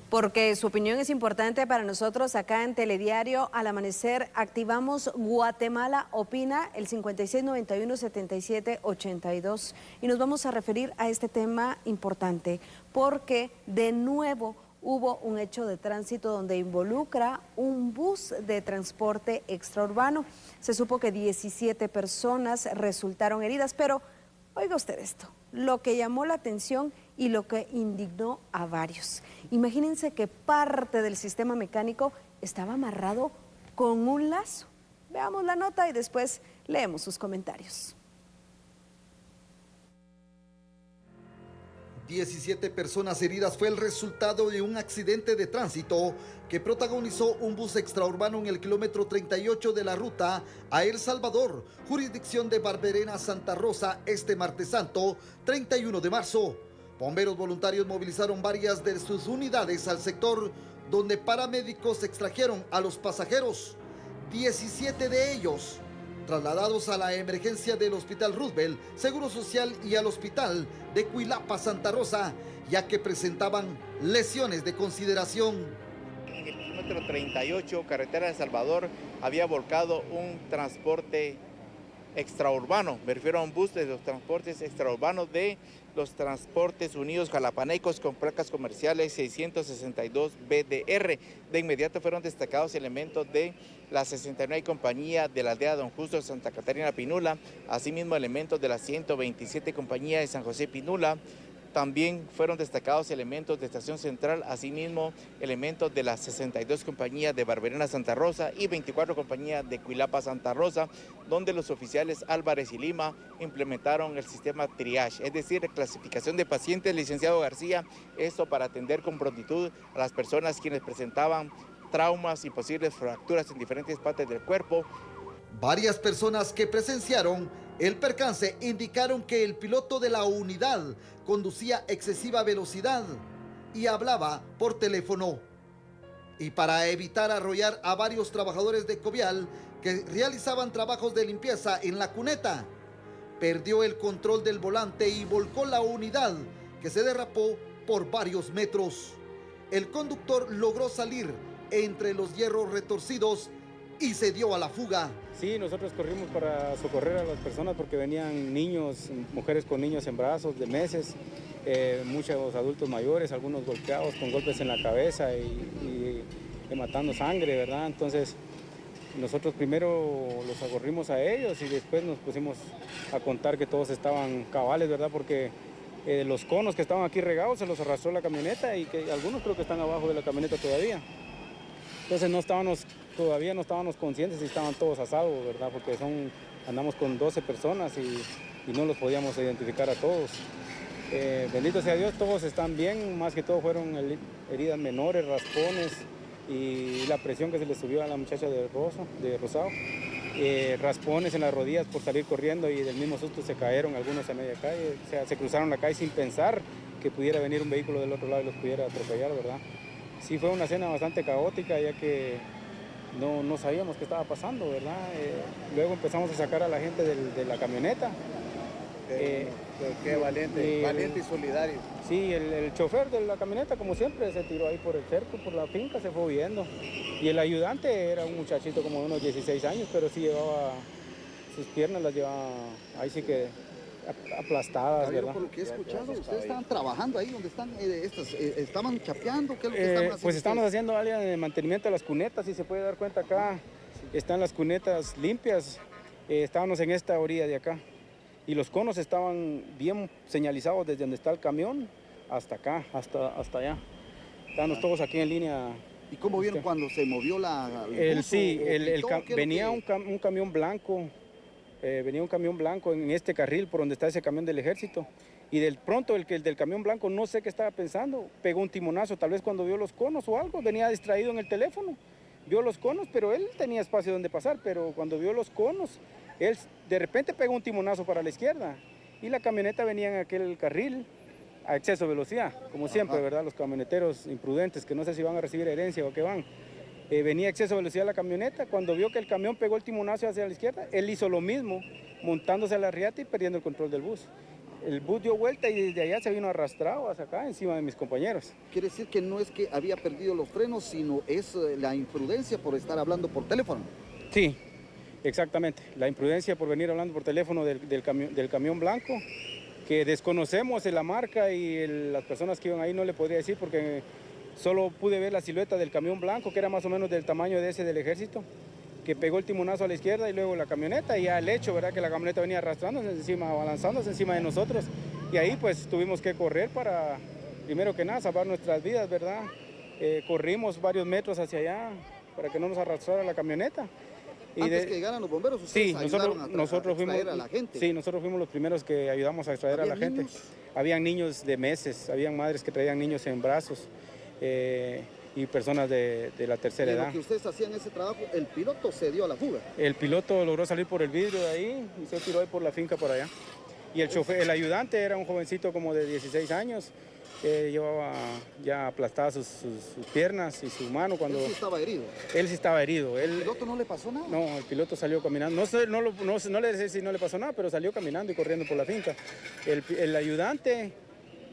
porque su opinión es importante para nosotros acá en Telediario. Al amanecer activamos Guatemala Opina, el 5691-7782, y nos vamos a referir a este tema importante porque de nuevo hubo un hecho de tránsito donde involucra un bus de transporte extraurbano. Se supo que 17 personas resultaron heridas, pero oiga usted esto, lo que llamó la atención y lo que indignó a varios. Imagínense que parte del sistema mecánico estaba amarrado con un lazo. Veamos la nota y después leemos sus comentarios. 17 personas heridas fue el resultado de un accidente de tránsito que protagonizó un bus extraurbano en el kilómetro 38 de la ruta a El Salvador, jurisdicción de Barberena, Santa Rosa, este martes santo, 31 de marzo. Bomberos voluntarios movilizaron varias de sus unidades al sector, donde paramédicos extrajeron a los pasajeros, 17 de ellos trasladados a la emergencia del Hospital Roosevelt, Seguro Social y al Hospital de Cuilapa, Santa Rosa, ya que presentaban lesiones de consideración. En el kilómetro 38, carretera de El Salvador, había volcado un transporte extraurbano. Me refiero a un bus de los transportes extraurbanos de los Transportes Unidos Jalapanecos con placas comerciales 662 BDR. De inmediato fueron destacados elementos de la 69 compañía de la aldea Don Justo de Santa Catarina Pinula, asimismo elementos de la 127 compañía de San José Pinula. También fueron destacados elementos de Estación Central, asimismo elementos de las 62 compañías de Barberena Santa Rosa y 24 compañías de Cuilapa Santa Rosa, donde los oficiales Álvarez y Lima implementaron el sistema triage, es decir, clasificación de pacientes, licenciado García, esto para atender con prontitud a las personas quienes presentaban traumas y posibles fracturas en diferentes partes del cuerpo. Varias personas que presenciaron el percance indicaron que el piloto de la unidad conducía excesiva velocidad y hablaba por teléfono. Y para evitar arrollar a varios trabajadores de Covial que realizaban trabajos de limpieza en la cuneta, perdió el control del volante y volcó la unidad, que se derrapó por varios metros. El conductor logró salir entre los hierros retorcidos y se dio a la fuga. Sí, nosotros corrimos para socorrer a las personas porque venían niños, mujeres con niños en brazos de meses, muchos adultos mayores, algunos golpeados con golpes en la cabeza y matando sangre, ¿verdad? Entonces nosotros primero los socorrimos a ellos y después nos pusimos a contar que todos estaban cabales, ¿verdad? Porque los conos que estaban aquí regados se los arrastró la camioneta y que algunos creo que están abajo de la camioneta todavía. Entonces todavía no estábamos conscientes si estaban todos asados, ¿verdad? Porque andamos con 12 personas y no los podíamos identificar a todos. Bendito sea Dios, todos están bien, más que todo fueron heridas menores, raspones y la presión que se le subió a la muchacha de Rosado. Raspones en las rodillas por salir corriendo y del mismo susto se cayeron algunos a media calle, o sea, se cruzaron la calle sin pensar que pudiera venir un vehículo del otro lado y los pudiera atropellar, ¿verdad? Sí, fue una escena bastante caótica, ya que no sabíamos qué estaba pasando, ¿verdad? Luego empezamos a sacar a la gente de la camioneta. Qué valiente, valiente y solidario. Sí, el chofer de la camioneta, como siempre, se tiró ahí por el cerco, por la finca, se fue huyendo. Y el ayudante era un muchachito como de unos 16 años, pero sí llevaba, sus piernas las llevaba, ahí sí que aplastadas, Caballero, ¿verdad? por lo que he escuchado, ustedes estaban trabajando ahí donde están, estaban chapeando, ¿qué es lo que estaban haciendo? Pues estamos haciendo área de mantenimiento de las cunetas, si se puede dar cuenta acá, están las cunetas limpias, estábamos en esta orilla de acá, y los conos estaban bien señalizados desde donde está el camión hasta acá, hasta allá. Estábamos todos aquí en línea. ¿Y cómo vieron cuando se movió venía un camión blanco. Venía un camión blanco en este carril por donde está ese camión del ejército y del pronto el del camión blanco no sé qué estaba pensando, pegó un timonazo, tal vez cuando vio los conos o algo, venía distraído en el teléfono, vio los conos, pero él tenía espacio donde pasar, pero cuando vio los conos, él de repente pegó un timonazo para la izquierda y la camioneta venía en aquel carril a exceso de velocidad, como siempre, ¿verdad? Los camioneteros imprudentes que no sé si van a recibir herencia o qué van. Venía a exceso de velocidad la camioneta, cuando vio que el camión pegó el timonazo hacia la izquierda, él hizo lo mismo, montándose a la riata y perdiendo el control del bus. el bus dio vuelta y desde allá se vino arrastrado hasta acá, encima de mis compañeros. Quiere decir que no es que había perdido los frenos, sino es la imprudencia por estar hablando por teléfono. Sí, exactamente. La imprudencia por venir hablando por teléfono del camión blanco, que desconocemos la marca y las personas que iban ahí no le podría decir porque solo pude ver la silueta del camión blanco, que era más o menos del tamaño de ese del ejército, que pegó el timonazo a la izquierda y luego la camioneta, y ya el hecho, ¿verdad? Que la camioneta venía arrastrándose encima, abalanzándose encima de nosotros, y ahí pues tuvimos que correr para, primero que nada, salvar nuestras vidas, ¿verdad? Corrimos varios metros hacia allá para que no nos arrastrara la camioneta. Y antes que llegaran los bomberos, ustedes sí, ayudaron a fuimos, extraer a la gente. Sí, nosotros fuimos los primeros que ayudamos a extraer a la gente. Habían niños de meses, habían madres que traían niños en brazos. Y personas de la tercera edad. En lo que ustedes hacían ese trabajo, el piloto se dio a la fuga. El piloto logró salir por el vidrio de ahí y se tiró ahí por la finca por allá. Y el chofer, el ayudante era un jovencito como de 16 años, que llevaba ya aplastadas sus piernas y su mano cuando... Él sí estaba herido. Él sí estaba herido. ¿El piloto no le pasó nada? No, el piloto salió caminando. No le sé si no le pasó nada, pero salió caminando y corriendo por la finca. El ayudante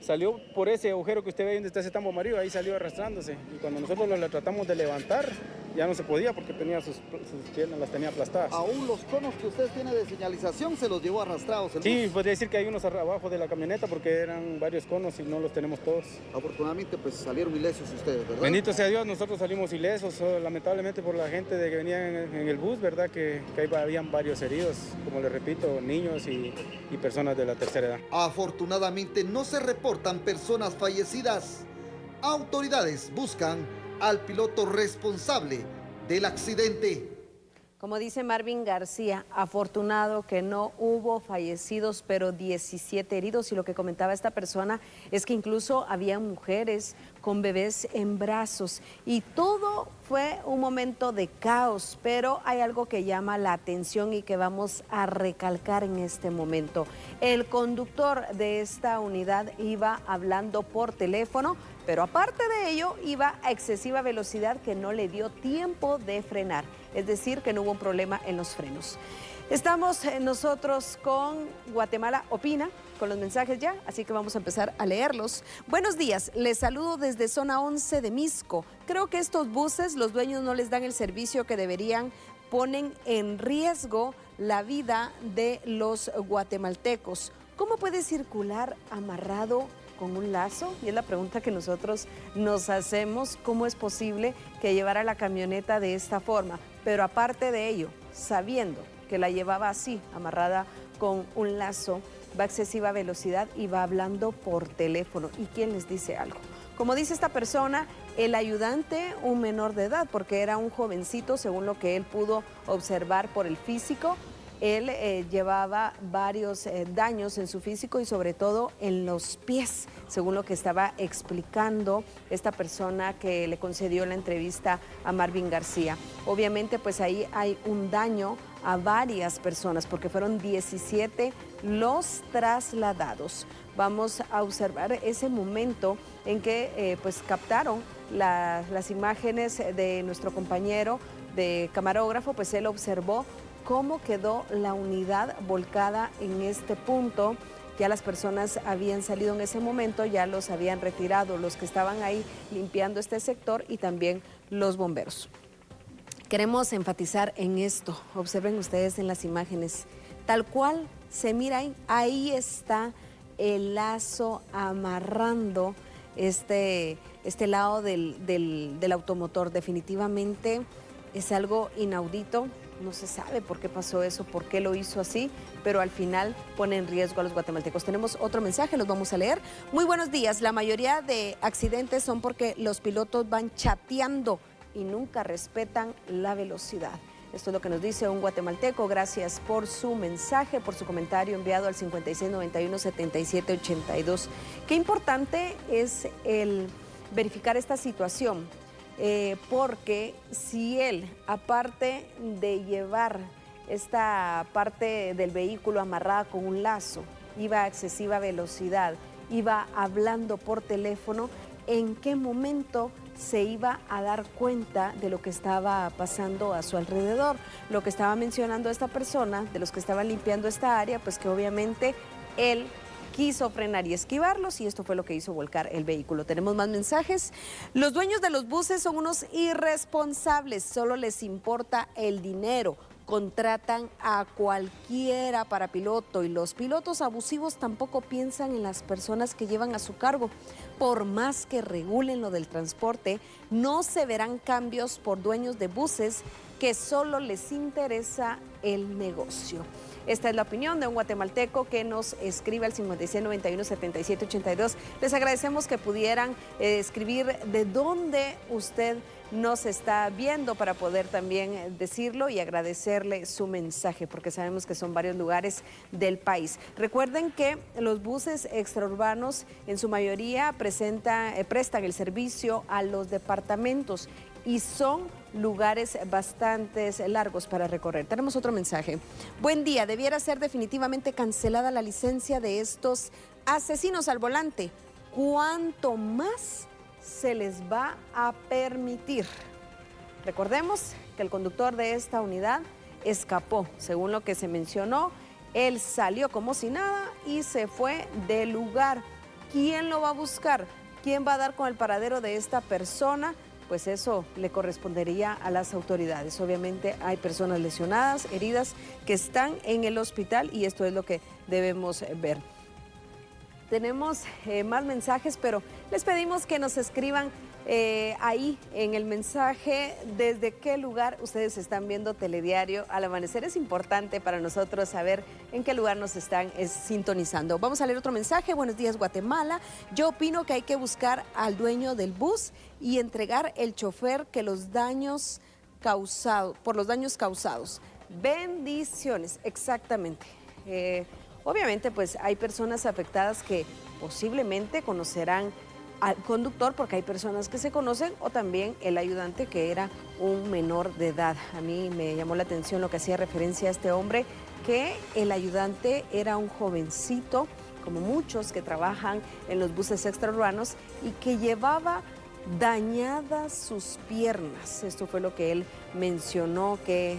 salió por ese agujero que usted ve donde está ese tambo amarillo, ahí salió arrastrándose. Y cuando nosotros lo tratamos de levantar, ya no se podía porque tenía sus piernas, las tenía aplastadas. Aún los conos que usted tiene de señalización se los llevó arrastrados. Sí, podría decir que hay unos abajo de la camioneta porque eran varios conos y no los tenemos todos. Afortunadamente pues salieron ilesos ustedes, ¿verdad? Bendito sea Dios, nosotros salimos ilesos, lamentablemente por la gente que venía en el bus, ¿verdad? Que habían varios heridos, como les repito, niños y personas de la tercera edad. Afortunadamente no se reportan personas fallecidas. Autoridades buscan al piloto responsable del accidente. Como dice Marvin García, afortunado que no hubo fallecidos, pero 17 heridos. Y lo que comentaba esta persona es que incluso había mujeres con bebés en brazos. Y todo fue un momento de caos, pero hay algo que llama la atención y que vamos a recalcar en este momento. El conductor de esta unidad iba hablando por teléfono, pero aparte de ello iba a excesiva velocidad que no le dio tiempo de frenar, es decir, que no hubo un problema en los frenos. Estamos nosotros con Guatemala Opina, con los mensajes ya, así que vamos a empezar a leerlos. Buenos días, les saludo desde zona 11 de Misco. Creo que estos buses, los dueños no les dan el servicio que deberían, ponen en riesgo la vida de los guatemaltecos. ¿Cómo puede circular amarrado con un lazo? Y es la pregunta que nosotros nos hacemos, ¿cómo es posible que llevara la camioneta de esta forma? Pero aparte de ello, sabiendo que la llevaba así, amarrada con un lazo, va a excesiva velocidad y va hablando por teléfono. ¿Y quién les dice algo? Como dice esta persona, el ayudante, un menor de edad, porque era un jovencito, según lo que él pudo observar por el físico. Él llevaba varios daños en su físico y sobre todo en los pies, según lo que estaba explicando esta persona que le concedió la entrevista a Marvin García. Obviamente pues ahí hay un daño a varias personas porque fueron 17 los trasladados. Vamos a observar ese momento en que pues captaron las imágenes de nuestro compañero de camarógrafo, pues él observó cómo quedó la unidad volcada en este punto. Ya las personas habían salido en ese momento, ya los habían retirado, los que estaban ahí limpiando este sector y también los bomberos. Queremos enfatizar en esto, observen ustedes en las imágenes, tal cual se mira ahí está el lazo amarrando este lado del automotor. Definitivamente es algo inaudito. No se sabe por qué pasó eso, por qué lo hizo así, pero al final pone en riesgo a los guatemaltecos. Tenemos otro mensaje, los vamos a leer. Muy buenos días. La mayoría de accidentes son porque los pilotos van chateando y nunca respetan la velocidad. Esto es lo que nos dice un guatemalteco. Gracias por su mensaje, por su comentario enviado al 5691-7782. Qué importante es el verificar esta situación. Porque si él, aparte de llevar esta parte del vehículo amarrada con un lazo, iba a excesiva velocidad, iba hablando por teléfono, ¿en qué momento se iba a dar cuenta de lo que estaba pasando a su alrededor? Lo que estaba mencionando esta persona, de los que estaban limpiando esta área, pues que obviamente él quiso frenar y esquivarlos y esto fue lo que hizo volcar el vehículo. Tenemos más mensajes. Los dueños de los buses son unos irresponsables, solo les importa el dinero. Contratan a cualquiera para piloto y los pilotos abusivos tampoco piensan en las personas que llevan a su cargo. Por más que regulen lo del transporte, no se verán cambios por dueños de buses que solo les interesa el negocio. Esta es la opinión de un guatemalteco que nos escribe al 5691-7782. Les agradecemos que pudieran escribir de dónde usted nos está viendo para poder también decirlo y agradecerle su mensaje, porque sabemos que son varios lugares del país. Recuerden que los buses extraurbanos en su mayoría prestan el servicio a los departamentos y son lugares bastante largos para recorrer. Tenemos otro mensaje. Buen día, debiera ser definitivamente cancelada la licencia de estos asesinos al volante. ¿Cuánto más se les va a permitir? Recordemos que el conductor de esta unidad escapó, según lo que se mencionó. Él salió como si nada y se fue del lugar. ¿Quién lo va a buscar? ¿Quién va a dar con el paradero de esta persona? Pues eso le correspondería a las autoridades. Obviamente hay personas lesionadas, heridas, que están en el hospital y esto es lo que debemos ver. Tenemos más mensajes, pero les pedimos que nos escriban ahí en el mensaje desde qué lugar ustedes están viendo Telediario al amanecer. Es importante para nosotros saber en qué lugar nos están sintonizando. Vamos a leer otro mensaje. Buenos días, Guatemala. Yo opino que hay que buscar al dueño del bus y entregar el chofer que los daños por los daños causados. Bendiciones, exactamente. Obviamente, pues hay personas afectadas que posiblemente conocerán al conductor porque hay personas que se conocen o también el ayudante que era un menor de edad. A mí me llamó la atención lo que hacía referencia a este hombre, que el ayudante era un jovencito, como muchos que trabajan en los buses extraurbanos y que llevaba dañadas sus piernas. Esto fue lo que él mencionó, qué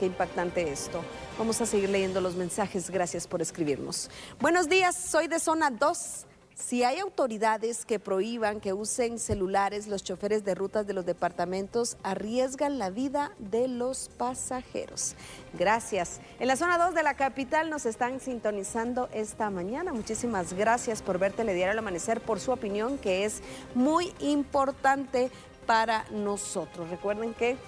impactante esto. Vamos a seguir leyendo los mensajes. Gracias por escribirnos. Buenos días, soy de zona 2. Si hay autoridades que prohíban que usen celulares, los choferes de rutas de los departamentos arriesgan la vida de los pasajeros. Gracias. En la zona 2 de la capital nos están sintonizando esta mañana. Muchísimas gracias por ver Telediario al amanecer, por su opinión, que es muy importante para nosotros. Recuerden que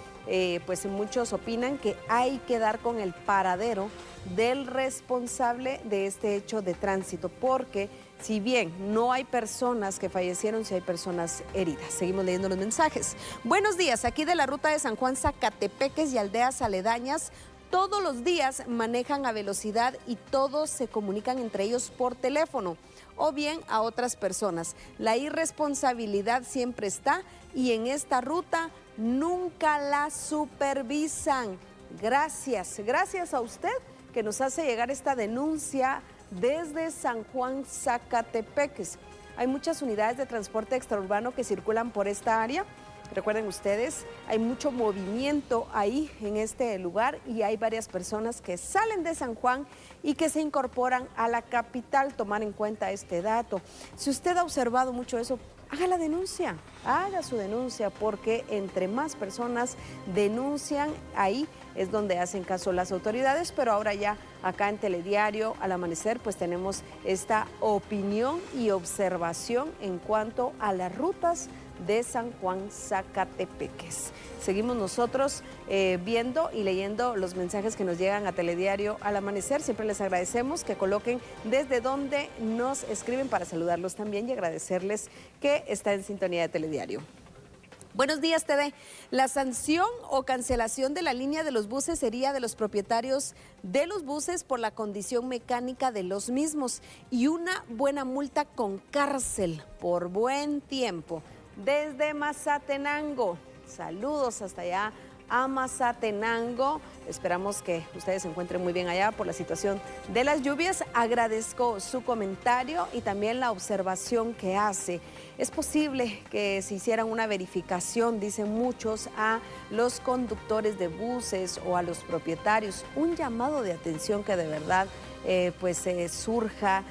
pues muchos opinan que hay que dar con el paradero del responsable de este hecho de tránsito, porque si bien no hay personas que fallecieron, sí hay personas heridas. Seguimos leyendo los mensajes. Buenos días, aquí de la ruta de San Juan, Zacatepeques y aldeas aledañas, todos los días manejan a velocidad y todos se comunican entre ellos por teléfono o bien a otras personas. La irresponsabilidad siempre está y en esta ruta nunca la supervisan. Gracias a usted que nos hace llegar esta denuncia desde San Juan, Zacatepeques. Hay muchas unidades de transporte extraurbano que circulan por esta área. Recuerden ustedes, hay mucho movimiento ahí en este lugar y hay varias personas que salen de San Juan y que se incorporan a la capital. Tomar en cuenta este dato. Si usted ha observado mucho eso, haga la denuncia, haga su denuncia, porque entre más personas denuncian, ahí es donde hacen caso las autoridades. Pero ahora ya acá en Telediario al amanecer pues tenemos esta opinión y observación en cuanto a las rutas de San Juan, Zacatepeques. Seguimos nosotros viendo y leyendo los mensajes que nos llegan a Telediario al amanecer. Siempre les agradecemos que coloquen desde donde nos escriben para saludarlos también y agradecerles que está en sintonía de Telediario. Buenos días, TD. La sanción o cancelación de la línea de los buses sería de los propietarios de los buses por la condición mecánica de los mismos y una buena multa con cárcel por buen tiempo. Desde Mazatenango, saludos hasta allá a Mazatenango. Esperamos que ustedes se encuentren muy bien allá por la situación de las lluvias. Agradezco su comentario y también la observación que hace. Es posible que se hiciera una verificación, dicen muchos, a los conductores de buses o a los propietarios. Un llamado de atención que de verdad surja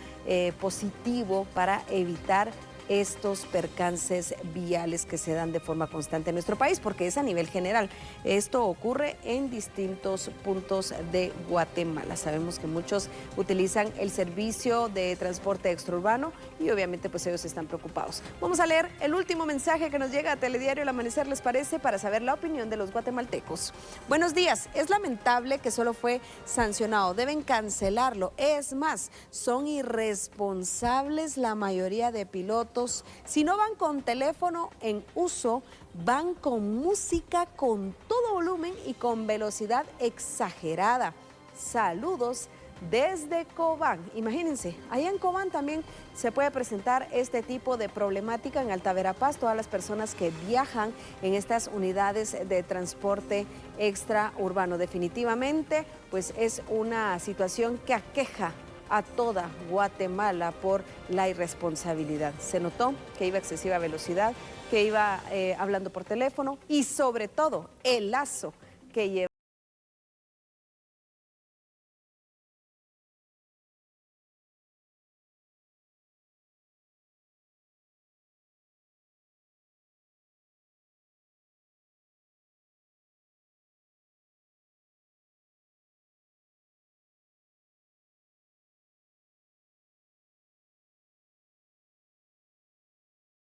positivo para evitar estos percances viales que se dan de forma constante en nuestro país, porque es a nivel general. Esto ocurre en distintos puntos de Guatemala. Sabemos que muchos utilizan el servicio de transporte extraurbano y obviamente pues ellos están preocupados. Vamos a leer el último mensaje que nos llega a Telediario El Amanecer, ¿les parece? Para saber la opinión de los guatemaltecos. Buenos días, es lamentable que solo fue sancionado, deben cancelarlo. Es más, son irresponsables la mayoría de pilotos. Si no van con teléfono en uso, van con música con todo volumen y con velocidad exagerada. Saludos desde Cobán. Imagínense, allá en Cobán también se puede presentar este tipo de problemática en Alta Verapaz. Todas las personas que viajan en estas unidades de transporte extraurbano, definitivamente, pues es una situación que aqueja a toda Guatemala por la irresponsabilidad. Se notó que iba a excesiva velocidad, que iba hablando por teléfono y sobre todo el lazo que lleva